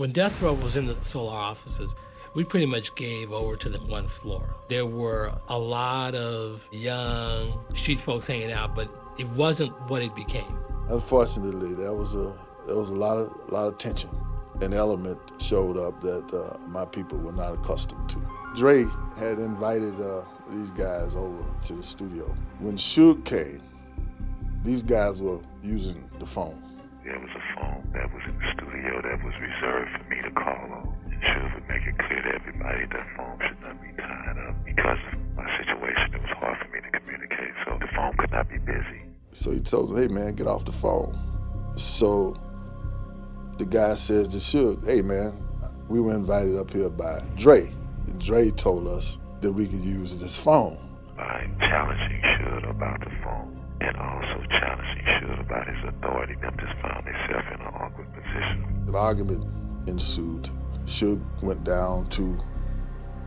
When Death Row was in the Solar offices, we pretty much gave over to the one floor. There were a lot of young street folks hanging out, but it wasn't what it became. Unfortunately, there was a lot of tension. An element showed up that my people were not accustomed to. Dre had invited these guys over to the studio. When Suge came, these guys were using the phone. There was a phone that was in the studio that was reserved for me to call on. And Suge would make it clear to everybody that phone should not be tied up. Because of my situation, it was hard for me to communicate, so the phone could not be busy. So he told them, hey man, get off the phone. So the guy says to Suge, hey man, we were invited up here by Dre. And Dre told us that we could use this phone. By challenging Suge about the phone and also challenging Suge about his authority, them just found themselves in an awkward position. An argument ensued. Suge went down to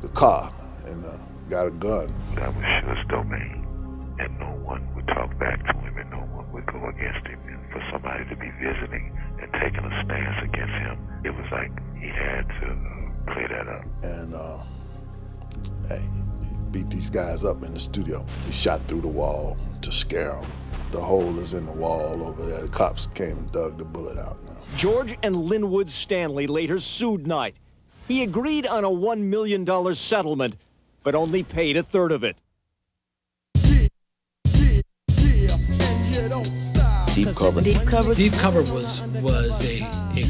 the car and got a gun. That was Suge's domain, and no one would talk back to him and no one would go against him. And for somebody to be visiting and taking a stance against him, it was like he had to clear that up. And hey, he beat these guys up in the studio. He shot through the wall to scare them. The hole is in the wall over there. The cops came and dug the bullet out now. George and Linwood Stanley later sued Knight. He agreed on a $1 million settlement, but only paid a third of it. Deep Cover. Deep Cover was a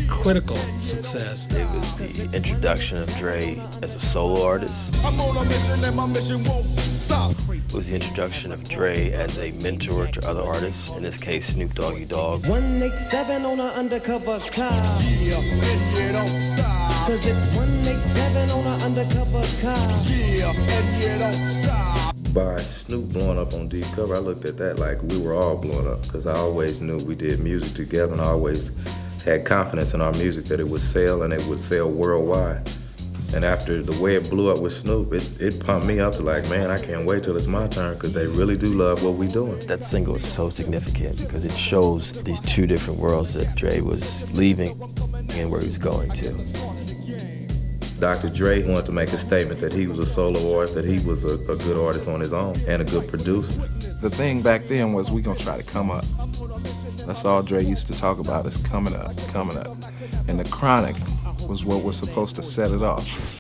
critical success. It was the introduction of Dre as a solo artist. I'm on a mission and my mission won't stop. It was the introduction of Dre as a mentor to other artists, in this case Snoop Doggy Dogg. 187 on an undercover car. Yeah, and you don't stop. Cause it's 187 on an undercover car. Yeah, and you don't stop. By Snoop blowing up on Deep Cover, I looked at that like we were all blowing up, because I always knew we did music together, and I always had confidence in our music that it would sell and it would sell worldwide. And after the way it blew up with Snoop, it pumped me up to like, man, I can't wait till it's my turn, because they really do love what we doing. That single is so significant because it shows these two different worlds that Dre was leaving and where he was going to. Dr. Dre wanted to make a statement that he was a solo artist, that he was a good artist on his own and a good producer. The thing back then was we gonna try to come up. That's all Dre used to talk about, is coming up, coming up. And the Chronic was what was supposed to set it off.